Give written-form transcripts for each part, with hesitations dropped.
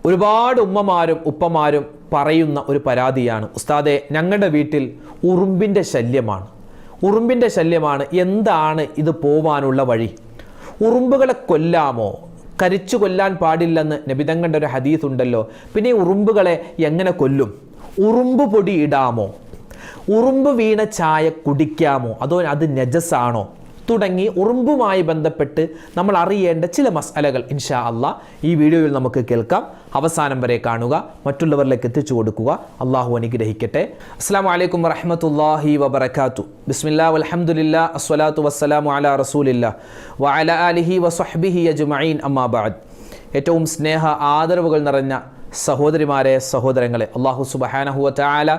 ഒരുപാട് ഉമ്മമാരും ഉപ്പമാരും പറയുന്ന ഒരു പരാതിയാണ്, ഉസ്താദെ ഞങ്ങളുടെ വീട്ടിൽ ഉറുമ്പിൻ്റെ ശല്യമാണ്, എന്താണ് ഇത് പോവാനുള്ള വഴി? ഉറുമ്പുകളെ കൊല്ലാമോ? കരിച്ചു കൊല്ലാൻ പാടില്ലെന്ന് നബിതങ്ങളുടെ ഒരു ഹദീസ് ഉണ്ടല്ലോ. പിന്നെ ഉറുമ്പുകളെ എങ്ങനെ കൊല്ലും? ഉറുമ്പ് പൊടി ഇടാമോ? ഉറുമ്പ് വീണ ചായ കുടിക്കാമോ? അതോ അത് നജസാണോ? തുടങ്ങി ഉറുമ്പുമായി ബന്ധപ്പെട്ട് നമ്മൾ അറിയേണ്ട ചില മസ്അലകൾ ഇൻഷാ അല്ലാഹ് ഈ വീഡിയോയിൽ നമുക്ക് കേൾക്കാം. അവസാനം വരെ കാണുക, മറ്റുള്ളവരിലേക്ക് എത്തിച്ചു കൊടുക്കുക. അള്ളാഹു അനുഗ്രഹിക്കട്ടെ. അസ്സലാമു അലൈക്കും വറഹ്മത്തുള്ളാഹി വബറകാതുഹു. ബിസ്മില്ലാ വൽഹംദുലില്ലാ അസ്സലാത്തു വസ്സലാമു അലാ റസൂലില്ലാ വഅലാ ആലിഹി വസ്വഹ്ബിഹി അജ്മഈൻ അമ്മാ ബഅദ്. ഏറ്റവും സ്നേഹ ആദരവുകൾ നിറഞ്ഞ സഹോദരിമാരെ, സഹോദരങ്ങളെ, അള്ളാഹു സുബ്ഹാനഹു വ തആല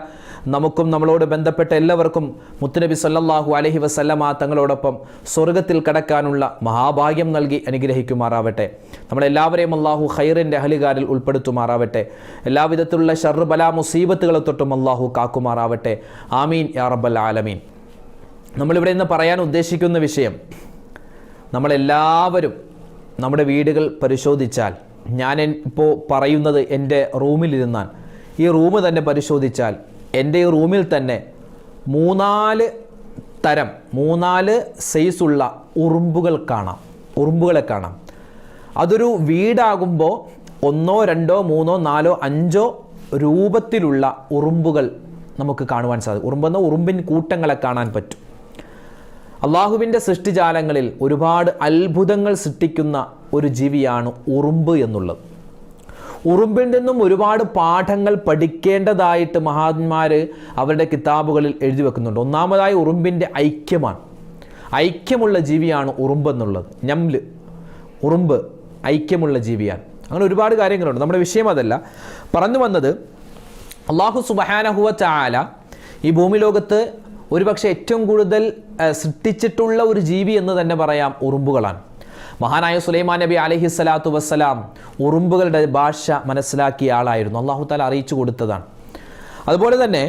നമുക്കും നമ്മളോട് ബന്ധപ്പെട്ട എല്ലാവർക്കും മുത്തുനബി സല്ലല്ലാഹു അലൈഹി വസല്ലമ തങ്ങളോടൊപ്പം സ്വർഗത്തിൽ കടക്കാനുള്ള മഹാഭാഗ്യം നൽകി അനുഗ്രഹിക്കുമാറാവട്ടെ. നമ്മളെല്ലാവരെയും അള്ളാഹു ഖൈറിൻ്റെ അഹ്ലുകാരിൽ ഉൾപ്പെടുത്തുമാറാവട്ടെ. എല്ലാവിധത്തിലുള്ള ശർറ് ബലാ മുസീബത്തുകളെ തൊട്ടും അള്ളാഹു കാക്കുമാറാവട്ടെ. ആമീൻ യാ റബ്ബൽ ആലമീൻ. നമ്മളിവിടെ ഇന്ന് പറയാൻ ഉദ്ദേശിക്കുന്ന വിഷയം, നമ്മളെല്ലാവരും നമ്മുടെ വീടുകൾ പരിശോധിച്ചാൽ, ഞാൻ ഇപ്പോൾ പറയുന്നത് എൻ്റെ റൂമിലിരുന്നാൽ, ഈ റൂം തന്നെ പരിശോധിച്ചാൽ എൻ്റെ ഈ റൂമിൽ തന്നെ മൂന്നാല് സൈസുള്ള ഉറുമ്പുകളെ കാണാം. അതൊരു വീടാകുമ്പോൾ 1, 2, 3, 4, 5 രൂപത്തിലുള്ള ഉറുമ്പുകൾ നമുക്ക് കാണുവാൻ സാധിക്കും. ഉറുമ്പെന്ന ഉറുമ്പിൻ കൂട്ടങ്ങളെ കാണാൻ പറ്റും. അള്ളാഹുവിൻ്റെ സൃഷ്ടിജാലങ്ങളിൽ ഒരുപാട് അത്ഭുതങ്ങൾ സൃഷ്ടിക്കുന്ന ഒരു ജീവിയാണ് ഉറുമ്പ് എന്നുള്ളത്. ഉറുമ്പിൽ നിന്നും ഒരുപാട് പാഠങ്ങൾ പഠിക്കേണ്ടതായിട്ട് മഹാന്മാർ അവരുടെ കിതാബുകളിൽ എഴുതി വെക്കുന്നുണ്ട്. ഒന്നാമതായി ഉറുമ്പിൻ്റെ ഐക്യമുള്ള ജീവിയാണ് ഉറുമ്പ് എന്നുള്ളത്. ഉറുമ്പ് ഐക്യമുള്ള ജീവിയാണ്. അങ്ങനെ ഒരുപാട് കാര്യങ്ങളുണ്ട്. നമ്മുടെ വിഷയം അതല്ല. പറഞ്ഞു വന്നത്, അള്ളാഹു സുബ്ഹാനഹു വ തആല ഈ ഭൂമി ലോകത്ത് ഒരുപക്ഷെ ഏറ്റവും കൂടുതൽ സൃഷ്ടിച്ചിട്ടുള്ള ഒരു ജീവി എന്ന് തന്നെ പറയാം ഉറുമ്പുകളാണ്. മഹാനായ സുലൈമാൻ നബി അലൈഹി സ്വലാത്തു വസ്സലാം ഉറുമ്പുകളുടെ ഭാഷ മനസ്സിലാക്കിയ ആളായിരുന്നു. അള്ളാഹു തആല അറിയിച്ചു കൊടുത്തതാണ്. അതുപോലെ തന്നെ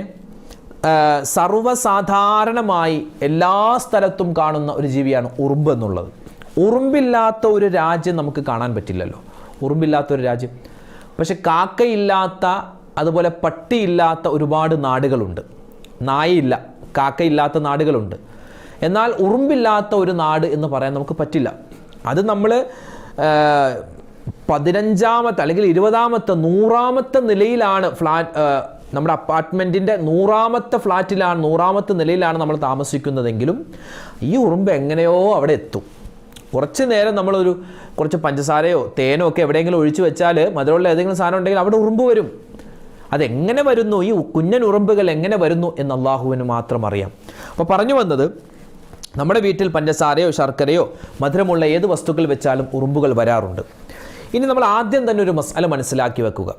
സർവ്വസാധാരണമായി എല്ലാ സ്ഥലത്തും കാണുന്ന ഒരു ജീവിയാണ് ഉറുമ്പ് എന്നുള്ളത്. ഉറുമ്പില്ലാത്ത ഒരു രാജ്യം നമുക്ക് കാണാൻ പറ്റില്ലല്ലോ, ഉറുമ്പില്ലാത്ത ഒരു രാജ്യം. പക്ഷെ കാക്കയില്ലാത്ത, അതുപോലെ പട്ടിയില്ലാത്ത ഒരുപാട് നാടുകളുണ്ട്. നായയില്ല, കാക്കയില്ലാത്ത നാടുകളുണ്ട്. എന്നാൽ ഉറുമ്പില്ലാത്ത ഒരു നാട് എന്ന് പറയാൻ നമുക്ക് പറ്റില്ല. അത് നമ്മൾ 15ാമത്തെ അല്ലെങ്കിൽ 20ാമത്തെ 100ാമത്തെ നിലയിലാണ് നമ്മുടെ അപ്പാർട്ട്മെൻറ്റിൻ്റെ 100ാമത്തെ ഫ്ലാറ്റിലാണ്, 100ാമത്തെ നിലയിലാണ് നമ്മൾ താമസിക്കുന്നതെങ്കിലും ഈ ഉറുമ്പ് എങ്ങനെയോ അവിടെ എത്തും. കുറച്ച് നേരം കുറച്ച് പഞ്ചസാരയോ തേനോ ഒക്കെ എവിടെയെങ്കിലും ഒഴിച്ചു വെച്ചാൽ, മധുരമുള്ള ഏതെങ്കിലും സാധനം ഉണ്ടെങ്കിൽ അവിടെ ഉറുമ്പ് വരും. അതെങ്ങനെ വരുന്നു, ഈ കുഞ്ഞൻ ഉറുമ്പുകൾ എങ്ങനെ വരുന്നു എന്ന് അള്ളാഹുവിന് മാത്രം അറിയാം. അപ്പോൾ പറഞ്ഞു വന്നത്, നമ്മുടെ വീട്ടിൽ പഞ്ചസാരയോ ശർക്കരയോ മധുരമുള്ള ഏത് വസ്തുക്കൾ വെച്ചാലും ഉറുമ്പുകൾ വരാറുണ്ട്. ഇനി നമ്മൾ ആദ്യം തന്നെ ഒരു മസ്അല മനസ്സിലാക്കി വെക്കുക.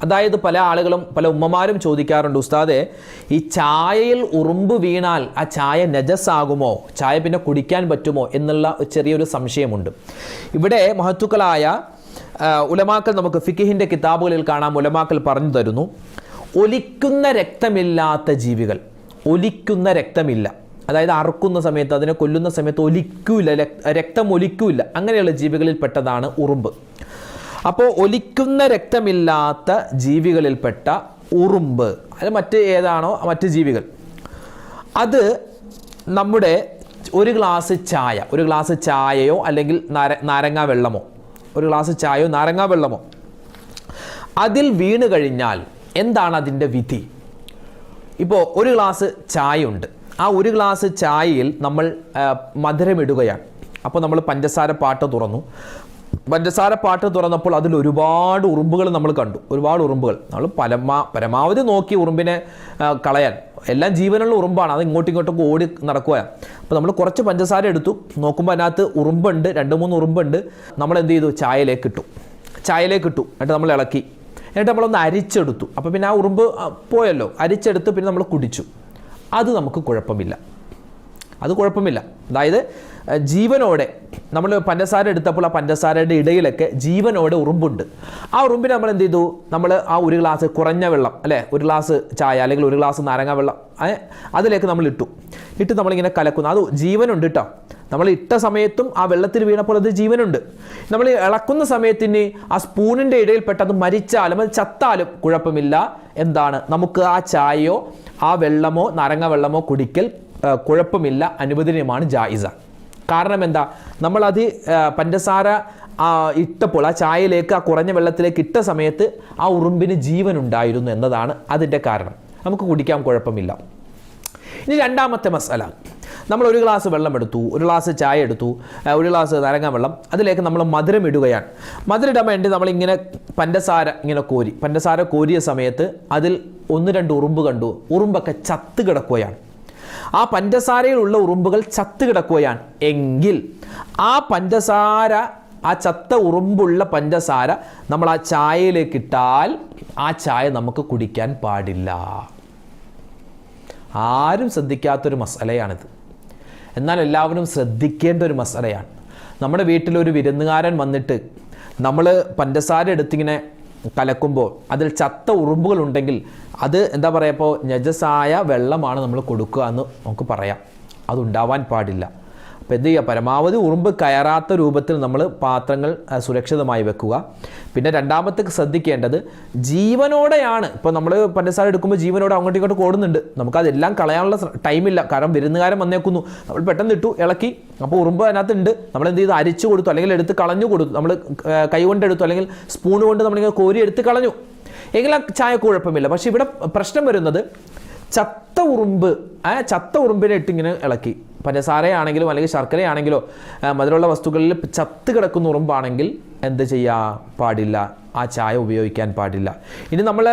അതായത് പല ആളുകളും, പല ഉമ്മമാരും ചോദിക്കാറുണ്ട്, ഉസ്താദെ ഈ ചായയിൽ ഉറുമ്പ് വീണാൽ ആ ചായ നജസാകുമോ, ചായ പിന്നെ കുടിക്കാൻ പറ്റുമോ എന്നുള്ള ചെറിയൊരു സംശയമുണ്ട്. ഇവിടെ മഹത്തുക്കളായ ഉലമാക്കൾ, നമുക്ക് ഫിഖിഹിൻ്റെ കിതാബുകളിൽ കാണാം, ഉലമാക്കൾ പറഞ്ഞു തരുന്നു, ഒലിക്കുന്ന രക്തമില്ലാത്ത ജീവികൾ, ഒലിക്കുന്ന രക്തമില്ല, അതായത് അറുക്കുന്ന സമയത്ത്, അതിനെ കൊല്ലുന്ന സമയത്ത് ഒലിക്കൂല, രക്തം ഒലിക്കൂല, അങ്ങനെയുള്ള ജീവികളിൽ പെട്ടതാണ് ഉറുമ്പ്. അപ്പോൾ ഒലിക്കുന്ന രക്തമില്ലാത്ത ജീവികളിൽപ്പെട്ട ഉറുമ്പ്, അത് മറ്റ് ജീവികൾ, അത് നമ്മുടെ ഒരു ഗ്ലാസ് ചായയോ അല്ലെങ്കിൽ നാരങ്ങാ വെള്ളമോ, ഒരു ഗ്ലാസ് ചായയോ നാരങ്ങാ വെള്ളമോ അതിൽ വീണ് കഴിഞ്ഞാൽ എന്താണ് അതിൻ്റെ വിധി? ഇപ്പോൾ ഒരു ഗ്ലാസ് ചായ ഉണ്ട്, ആ ഒരു ഗ്ലാസ് ചായയിൽ നമ്മൾ മധുരമിടുകയാണ്. അപ്പോൾ നമ്മൾ പഞ്ചസാര പാട്ട് തുറന്നപ്പോൾ അതിൽ ഒരുപാട് ഉറുമ്പുകൾ നമ്മൾ കണ്ടു. ഒരുപാട് ഉറുമ്പുകൾ നമ്മൾ പരമാവധി നോക്കി ഉറുമ്പിനെ കളയാൻ. എല്ലാം ജീവനുള്ള ഉറുമ്പാണ്, അത് ഇങ്ങോട്ടും ഓടി നടക്കുകയാണ്. അപ്പോൾ നമ്മൾ കുറച്ച് പഞ്ചസാര എടുത്തു, നോക്കുമ്പോൾ അതിനകത്ത് ഉറുമ്പുണ്ട്, 2-3 ഉറുമ്പുണ്ട്. നമ്മൾ എന്ത് ചെയ്തു? ചായയിലേക്ക് ഇട്ടു. എന്നിട്ട് നമ്മൾ ഇളക്കി, എന്നിട്ട് നമ്മളൊന്ന് അരിച്ചെടുത്തു. അപ്പോൾ പിന്നെ ആ ഉറുമ്പ് പോയല്ലോ, അരിച്ചെടുത്ത് പിന്നെ നമ്മൾ കുടിച്ചു. അത് നമുക്ക് കുഴപ്പമില്ല. അതായത് ജീവനോടെ നമ്മൾ പഞ്ചസാര എടുത്തപ്പോൾ ആ പഞ്ചസാരയുടെ ഇടയിലൊക്കെ ജീവനോടെ ഉറുമ്പുണ്ട്. ആ ഉറുമ്പിനെ നമ്മൾ എന്ത് ചെയ്തു? നമ്മൾ ആ ഒരു ഗ്ലാസ് കുറഞ്ഞ വെള്ളം, അല്ലേ, ഒരു ഗ്ലാസ് ചായ അല്ലെങ്കിൽ ഒരു ഗ്ലാസ് നാരങ്ങ വെള്ളം അതിലേക്ക് നമ്മൾ ഇട്ട് നമ്മളിങ്ങനെ കലക്കുന്നു. അത് ജീവനുണ്ട് കേട്ടോ, നമ്മൾ ഇട്ട സമയത്തും ആ വെള്ളത്തിൽ വീണപ്പോൾ അത് ജീവനുണ്ട്. നമ്മൾ ഇളക്കുന്ന സമയത്തിന് ആ സ്പൂണിൻ്റെ ഇടയിൽപ്പെട്ട് അത് മരിച്ചാലും അത് ചത്താലും കുഴപ്പമില്ല. എന്താണ്, നമുക്ക് ആ ചായയോ ആ വെള്ളമോ നാരങ്ങ വെള്ളമോ കുടിക്കൽ കുഴപ്പമില്ല, അനുവദനീയമാണ്, ജായിസ. കാരണം എന്താ, നമ്മളത് പഞ്ചസാര ഇട്ടപ്പോൾ ആ ചായയിലേക്ക് ആ കുറഞ്ഞ വെള്ളത്തിലേക്ക് ഇട്ട സമയത്ത് ആ ഉറുമ്പിന് ജീവനുണ്ടായിരുന്നു എന്നതാണ് അതിൻ്റെ കാരണം. നമുക്ക് കുടിക്കാൻ കുഴപ്പമില്ല. ഇനി രണ്ടാമത്തെ മസാല, നമ്മൾ ഒരു ഗ്ലാസ് വെള്ളം എടുത്തു, ഒരു ഗ്ലാസ് ചായ എടുത്തു, ഒരു ഗ്ലാസ് നാരങ്ങ വെള്ളം, അതിലേക്ക് നമ്മൾ മധുരം ഇടുകയാണ്. മധുരം ഇടാൻ വേണ്ടി നമ്മളിങ്ങനെ പഞ്ചസാര കോരിയ സമയത്ത് അതിൽ 1-2 ഉറുമ്പ് കണ്ടു. ഉറുമ്പൊക്കെ ചത്ത് കിടക്കുകയാണ്. ആ പഞ്ചസാരയിലുള്ള ഉറുമ്പുകൾ ചത്ത് കിടക്കുകയാണ് എങ്കിൽ ആ ചത്ത ഉറുമ്പുള്ള പഞ്ചസാര നമ്മൾ ആ ചായയിലേക്ക് ഇട്ടാൽ ആ ചായ നമുക്ക് കുടിക്കാൻ പാടില്ല. ആരും ശ്രദ്ധിക്കാത്തൊരു മസലയാണിത്. എന്നാൽ എല്ലാവരും ശ്രദ്ധിക്കേണ്ട ഒരു മസലയാണ്. നമ്മുടെ വീട്ടിലൊരു വിരുന്നുകാരൻ വന്നിട്ട് നമ്മൾ പഞ്ചസാര എടുത്തിങ്ങനെ കലക്കുമ്പോൾ അതിൽ ചത്ത ഉറുമ്പുകൾ ഉണ്ടെങ്കിൽ അത് എന്താ പറയുക, ഇപ്പോൾ നജസായ വെള്ളമാണ് നമ്മൾ കൊടുക്കുക എന്ന് നമുക്ക് പറയാം. അതുണ്ടാവാൻ പാടില്ല. അപ്പോൾ എന്ത് ചെയ്യുക, പരമാവധി ഉറുമ്പ് കയറാത്ത രൂപത്തിൽ നമ്മൾ പാത്രങ്ങൾ സുരക്ഷിതമായി വെക്കുക. പിന്നെ രണ്ടാമത്തെ ശ്രദ്ധിക്കേണ്ടത്, ജീവനോടെയാണ്. ഇപ്പോൾ നമ്മൾ പഞ്ചസാര എടുക്കുമ്പോൾ ജീവനോടെ അങ്ങോട്ടും ഇങ്ങോട്ടും ഓടുന്നുണ്ട്, നമുക്കതെല്ലാം കളയാനുള്ള ടൈമില്ല. കാരണം വിരുന്നുകാരൻ വന്നേക്കുന്നു, നമ്മൾ പെട്ടെന്ന് ഇട്ടു, ഇളക്കി, അപ്പോൾ ഉറുമ്പ് അതിനകത്തുണ്ട്. നമ്മൾ എന്ത് ചെയ്തു, അരിച്ചു കൊടുത്തു, അല്ലെങ്കിൽ എടുത്ത് കളഞ്ഞു കൊടുത്തു. നമ്മൾ കൈ കൊണ്ടെടുത്തു, അല്ലെങ്കിൽ സ്പൂൺ കൊണ്ട് നമ്മളിങ്ങനെ കോരി എടുത്ത് കളഞ്ഞു എങ്കിൽ ആ ചായ കുഴപ്പമില്ല. പക്ഷേ ഇവിടെ പ്രശ്നം വരുന്നത്, ചത്ത ഉറുമ്പിനെ ഇട്ടിങ്ങനെ ഇളക്കി, പഞ്ചസാരയാണെങ്കിലും അല്ലെങ്കിൽ ശർക്കരയാണെങ്കിലോ മധുരമുള്ള വസ്തുക്കളിൽ ചത്ത് കിടക്കുന്ന ഉറുമ്പാണെങ്കിൽ എന്ത് ചെയ്യാൻ പാടില്ല, ആ ചായ ഉപയോഗിക്കാൻ പാടില്ല. ഇനി നമ്മൾ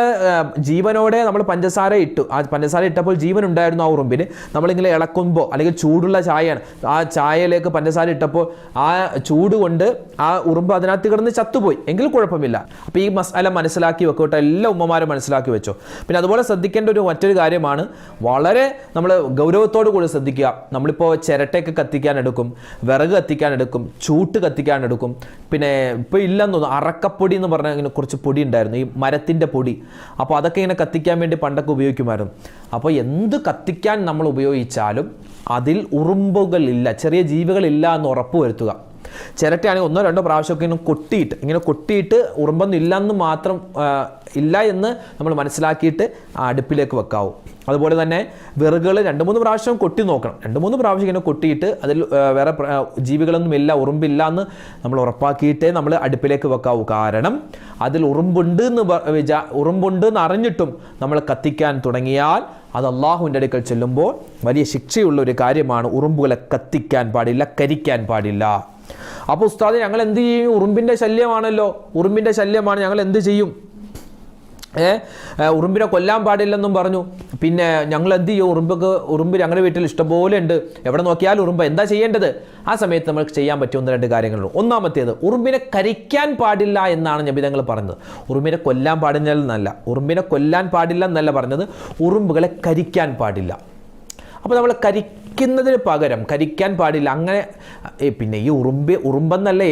ജീവനോടെ നമ്മൾ പഞ്ചസാര ഇട്ടു, ആ പഞ്ചസാര ഇട്ടപ്പോൾ ജീവൻ ഉണ്ടായിരുന്നു ആ ഉറുമ്പിന്. നമ്മളിങ്ങനെ ഇളക്കുമ്പോൾ, അല്ലെങ്കിൽ ചൂടുള്ള ചായയാണ്, ആ ചായയിലേക്ക് പഞ്ചസാര ഇട്ടപ്പോൾ ആ ചൂട് കൊണ്ട് ആ ഉറുമ്പ് അതിനകത്ത് കിടന്ന് ചത്തുപോയി എങ്കിൽ കുഴപ്പമില്ല. അപ്പോൾ ഈ മസാല മനസ്സിലാക്കി വെക്കോട്ടെ, എല്ലാ ഉമ്മമാരും മനസ്സിലാക്കി വെച്ചോ. പിന്നെ അതുപോലെ ശ്രദ്ധിക്കേണ്ട മറ്റൊരു കാര്യമാണ്, വളരെ നമ്മൾ ഗൗരവത്തോടു കൂടി ശ്രദ്ധിക്കുക. നമ്മളിപ്പോൾ ചിരട്ടയൊക്കെ കത്തിക്കാൻ എടുക്കും, വിറക് കത്തിക്കാൻ എടുക്കും, ചൂട്ട് കത്തിക്കാൻ എടുക്കും. പിന്നെ ഇപ്പോൾ ഇല്ലെന്ന് തോന്നുന്നു, അറക്കപ്പൊടി എന്ന് പറഞ്ഞാൽ ഇങ്ങനെ കുറച്ച് പൊടി ഉണ്ടായിരുന്നു, ഈ മരത്തിൻ്റെ പൊടി. അപ്പോൾ അതൊക്കെ ഇങ്ങനെ കത്തിക്കാൻ വേണ്ടി പണ്ടൊക്കെ ഉപയോഗിക്കുമായിരുന്നു. അപ്പോൾ എന്ത് കത്തിക്കാൻ നമ്മൾ ഉപയോഗിച്ചാലും അതിൽ ഉറുമ്പുകളില്ല, ചെറിയ ജീവികളില്ല എന്ന് ഉറപ്പ് വരുത്തുക. ചിരട്ടയാണെങ്കിൽ 1-2 പ്രാവശ്യമൊക്കെ ഇങ്ങനെ കൊട്ടിയിട്ട് ഉറുമ്പൊന്നും ഇല്ലെന്ന് മാത്രം ഇല്ല എന്ന് നമ്മൾ മനസ്സിലാക്കിയിട്ട് അടുപ്പിലേക്ക് വെക്കാവൂ. അതുപോലെ തന്നെ വിറകുകൾ 2-3 പ്രാവശ്യം കൊട്ടി നോക്കണം. 2-3 പ്രാവശ്യം ഇങ്ങനെ കൊട്ടിയിട്ട് അതിൽ വേറെ ജീവികളൊന്നും ഇല്ല, ഉറുമ്പില്ല എന്ന് നമ്മൾ ഉറപ്പാക്കിയിട്ടേ നമ്മൾ അടുപ്പിലേക്ക് വെക്കാവൂ. കാരണം അതിൽ ഉറുമ്പുണ്ട് എന്ന് അറിഞ്ഞിട്ടും നമ്മൾ കത്തിക്കാൻ തുടങ്ങിയാൽ അത് അള്ളാഹുവിൻ്റെ അടുക്കൽ ചെല്ലുമ്പോൾ വലിയ ശിക്ഷയുള്ള ഒരു കാര്യമാണ്. ഉറുമ്പുകളെ കത്തിക്കാൻ പാടില്ല, കരിക്കാൻ പാടില്ല. അപ്പോൾ ഉസ്താദ്, ഞങ്ങൾ എന്ത് ചെയ്യും? ഉറുമ്പിൻ്റെ ശല്യമാണ്, ഞങ്ങൾ എന്ത് ചെയ്യും? ഉറുമ്പിനെ കൊല്ലാൻ പാടില്ലെന്നും പറഞ്ഞു. പിന്നെ ഞങ്ങൾ എന്ത് ചെയ്യും? ഉറുമ്പ് ഞങ്ങളുടെ വീട്ടിൽ ഇഷ്ടംപോലെ ഉണ്ട്, എവിടെ നോക്കിയാലും ഉറുമ്പ്. എന്താ ചെയ്യേണ്ടത്? ആ സമയത്ത് നമുക്ക് ചെയ്യാൻ പറ്റിയ 1-2 കാര്യങ്ങളുള്ളൂ. ഒന്നാമത്തേത്, ഉറുമ്പിനെ കരിക്കാൻ പാടില്ല എന്നാണ് നബി തങ്ങൾ പറഞ്ഞത്. ഉറുമ്പിനെ കൊല്ലാൻ പാടില്ല എന്നല്ല പറഞ്ഞത്, ഉറുമ്പുകളെ കരിക്കാൻ പാടില്ല. അപ്പോൾ നമ്മൾ കരിക്കുന്നതിന് പകരം കരിക്കാൻ പാടില്ല. അങ്ങനെ പിന്നെ ഈ ഉറുമ്പെന്നല്ല,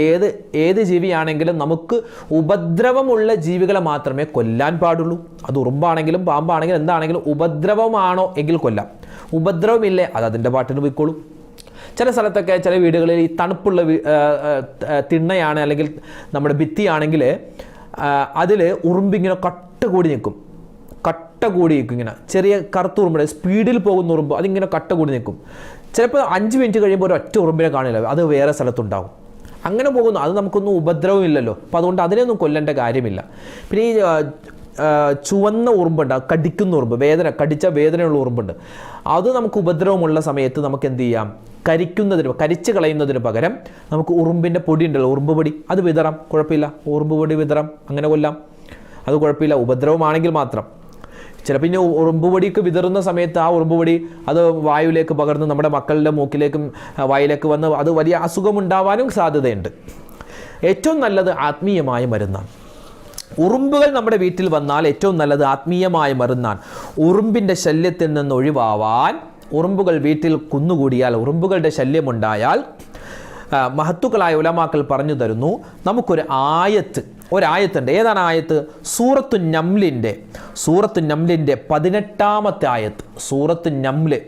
ഏത് ജീവിയാണെങ്കിലും നമുക്ക് ഉപദ്രവമുള്ള ജീവികളെ മാത്രമേ കൊല്ലാൻ പാടുള്ളൂ. അത് ഉറുമ്പാണെങ്കിലും പാമ്പാണെങ്കിലും എന്താണെങ്കിലും ഉപദ്രവമാണോ എങ്കിൽ കൊല്ലാം. ഉപദ്രവമില്ലേ, അത് അതിൻ്റെ പാട്ടിന് പോയിക്കോളും. ചില സ്ഥലത്തൊക്കെ, ചില വീടുകളിൽ ഈ തണുപ്പുള്ള തിണ്ണയാണ് അല്ലെങ്കിൽ നമ്മുടെ ഭിത്തിയാണെങ്കിൽ അതിൽ ഉറുമ്പിങ്ങനെ കട്ട കൂടി നിൽക്കും. ഇങ്ങനെ ചെറിയ കറുത്ത ഉറുമ്പ്, സ്പീഡിൽ പോകുന്ന ഉറുമ്പ്, അതിങ്ങനെ കട്ട കൂടി നിൽക്കും. ചിലപ്പോൾ 5 മിനിറ്റ് കഴിയുമ്പോൾ ഒരൊറ്റ ഉറുമ്പിനെ കാണില്ല, അത് വേറെ സ്ഥലത്തുണ്ടാവും. അങ്ങനെ പോകുന്നു. അത് നമുക്കൊന്നും ഉപദ്രവമില്ലല്ലോ, അപ്പോൾ അതുകൊണ്ട് അതിനെയൊന്നും കൊല്ലേണ്ട കാര്യമില്ല. പിന്നെ ഈ ചുവന്ന ഉറുമ്പുണ്ട്, കടിക്കുന്ന ഉറുമ്പ്, കടിച്ച വേദനയുള്ള ഉറുമ്പുണ്ട്. അത് നമുക്ക് ഉപദ്രവമുള്ള സമയത്ത് നമുക്ക് എന്ത് ചെയ്യാം? കരിച്ച് കളയുന്നതിന് പകരം നമുക്ക് ഉറുമ്പിൻ്റെ പൊടി ഉണ്ടല്ലോ, ഉറുമ്പ് പൊടി, അത് വിതറാം, കുഴപ്പമില്ല. ഉറുമ്പ് പൊടി വിതറാം, അങ്ങനെ കൊല്ലാം, അത് കുഴപ്പമില്ല. ഉപദ്രവമാണെങ്കിൽ മാത്രം. ചിലപ്പോൾ ഇനി ഉറുമ്പ് പൊടിയൊക്കെ വിതറുന്ന സമയത്ത് ആ ഉറുമ്പ് പൊടി അത് വായുവിലേക്ക് പകർന്ന് നമ്മുടെ മക്കളുടെ മൂക്കിലേക്കും വായിലേക്ക് വന്ന് അത് വലിയ അസുഖമുണ്ടാവാനും സാധ്യതയുണ്ട്. ഏറ്റവും നല്ലത് ആത്മീയമായ മരുന്നാണ്. ഉറുമ്പുകൾ നമ്മുടെ വീട്ടിൽ വന്നാൽ ഏറ്റവും നല്ലത് ആത്മീയമായ മരുന്നാണ്. ഉറുമ്പിൻ്റെ ശല്യത്തിൽ നിന്ന് ഒഴിവാവാൻ, ഉറുമ്പുകൾ വീട്ടിൽ കുന്നുകൂടിയാൽ, ഉറുമ്പുകളുടെ ശല്യമുണ്ടായാൽ മഹത്തുക്കളായ ഉലമാക്കൾ പറഞ്ഞു തരുന്നു, നമുക്കൊരു ഒരായത്തുണ്ട്. ഏതാണ് ആയത്ത്? സൂറത്തു നംലിൻ്റെ 18-ാമത്തെ ആയത്ത്. സൂറത്തു നംല്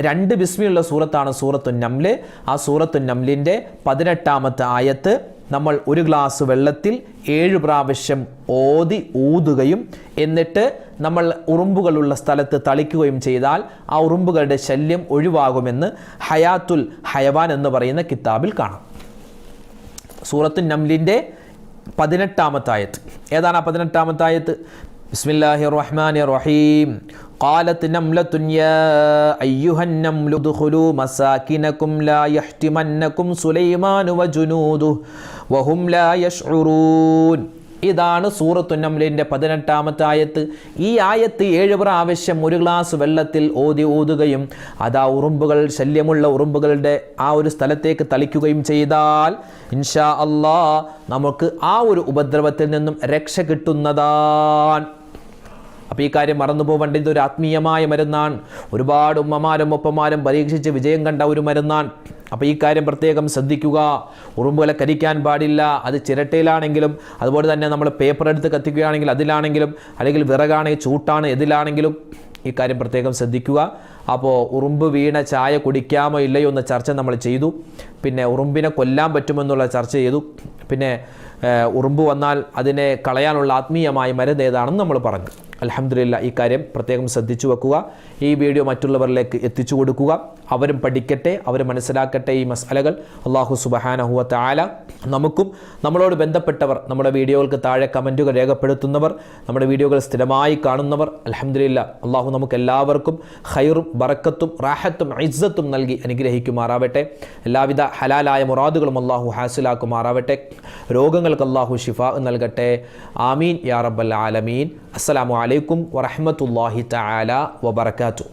രണ്ട് ബിസ്മിയുള്ള സൂറത്താണ് സൂറത്തുൻ നംല്. ആ സൂറത്തുൻ നംലിൻ്റെ 18-ാമത്തെ ആയത്ത് നമ്മൾ ഒരു ഗ്ലാസ് വെള്ളത്തിൽ 7 പ്രാവശ്യം ഓതി ഊതുകയും എന്നിട്ട് നമ്മൾ ഉറുമ്പുകളുള്ള സ്ഥലത്ത് തളിക്കുകയും ചെയ്താൽ ആ ഉറുമ്പുകളുടെ ശല്യം ഒഴിവാകുമെന്ന് ഹയാത്തുൽ ഹയവാൻ എന്ന് പറയുന്ന കിതാബിൽ കാണാം. സൂറത്തുൻ നംലിൻ്റെ 18-ാമത്തെ ആയത്ത്. ഏതാണ് ആ 18-ാമത്തെ ആയത്ത്? ബിസ്മില്ലാഹിർ റഹ്മാനിർ റഹീം. قالت نملة يا أيها النمل ادخلوا مساكنكم لا يحتمنكم سليمان وجنوده وهم لا يشعرون. ഇതാണ് സൂറത്തുൻ നംലിൻ്റെ 18-ാമത്തെ ആയത്ത്. ഈ ആയത്ത് 7 പ്രാവശ്യം ഒരു ഗ്ലാസ് വെള്ളത്തിൽ ഊതുകയും അതാ ഉറുമ്പുകൾ, ശല്യമുള്ള ഉറുമ്പുകളുടെ ആ ഒരു സ്ഥലത്തേക്ക് തളിക്കുകയും ചെയ്താൽ ഇൻഷാ അല്ലാഹ് നമുക്ക് ആ ഒരു ഉപദ്രവത്തിൽ നിന്നും രക്ഷ കിട്ടുന്നതാണ്. അപ്പോൾ ഈ കാര്യം മറന്നു പോകേണ്ട ഇതൊരു ആത്മീയമായ മരുന്നാണ്. ഒരുപാട് ഉമ്മമാരും ഒപ്പമാരും പരീക്ഷിച്ച് വിജയം കണ്ട ഒരു മരുന്നാണ്. അപ്പോൾ ഈ കാര്യം പ്രത്യേകം ശ്രദ്ധിക്കുക. ഉറുമ്പുകളെ കരിക്കാൻ പാടില്ല. അത് ചിരട്ടയിലാണെങ്കിലും അതുപോലെ തന്നെ നമ്മൾ പേപ്പർ എടുത്ത് കത്തിക്കുകയാണെങ്കിൽ അതിലാണെങ്കിലും അല്ലെങ്കിൽ വിറകാണെങ്കിൽ ചൂട്ടാണ് ഇതിലാണെങ്കിലും ഈ കാര്യം പ്രത്യേകം ശ്രദ്ധിക്കുക. അപ്പോൾ ഉറുമ്പ് വീണ ചായ കുടിക്കാമോ ഇല്ലയോ എന്ന ചർച്ച നമ്മൾ ചെയ്തു. പിന്നെ ഉറുമ്പിനെ കൊല്ലാൻ പറ്റുമെന്നുള്ള ചർച്ച ചെയ്തു. പിന്നെ ഉറുമ്പ് വന്നാൽ അതിനെ കളയാനുള്ള ആത്മീയമായ മരുന്ന് ഏതാണെന്ന് നമ്മൾ പറഞ്ഞു. അൽഹംദുലില്ലാ, ഈ കാര്യം പ്രത്യേകം ശ്രദ്ധിച്ചു വെക്കുക. ഈ വീഡിയോ മറ്റുള്ളവരിലേക്ക് എത്തിച്ചു കൊടുക്കുക. അവരും പഠിക്കട്ടെ, അവർ മനസ്സിലാക്കട്ടെ ഈ മസ്അലകൾ. അല്ലാഹു സുബ്ഹാനഹു വ തആല നമുക്കും നമ്മളോട് ബന്ധപ്പെട്ടവർ, നമ്മുടെ വീഡിയോകൾക്ക് താഴെ കമൻറ്റുകൾ രേഖപ്പെടുത്തുന്നവർ, നമ്മുടെ വീഡിയോകൾ സ്ഥിരമായി കാണുന്നവർ, അൽഹംദുലില്ലാ അല്ലാഹു നമുക്ക് എല്ലാവർക്കും ഖൈറും ബറക്കത്തും റാഹത്തും ഇസ്സത്തും നൽകി അനുഗ്രഹിക്കുമാറാവട്ടെ. എല്ലാവിധ ഹലാലായ മുറാദുകളും അല്ലാഹു ഹാസിലാക്കുമാറാവട്ടെ. രോഗങ്ങൾക്ക് അല്ലാഹു ശിഫാ നൽകട്ടെ. ആമീൻ യാ റബ്ബൽ ആലമീൻ. അസ്സലാമു അലൈക്കും വറഹ്മത്തുള്ളാഹി തആല വബറകാതുഹു.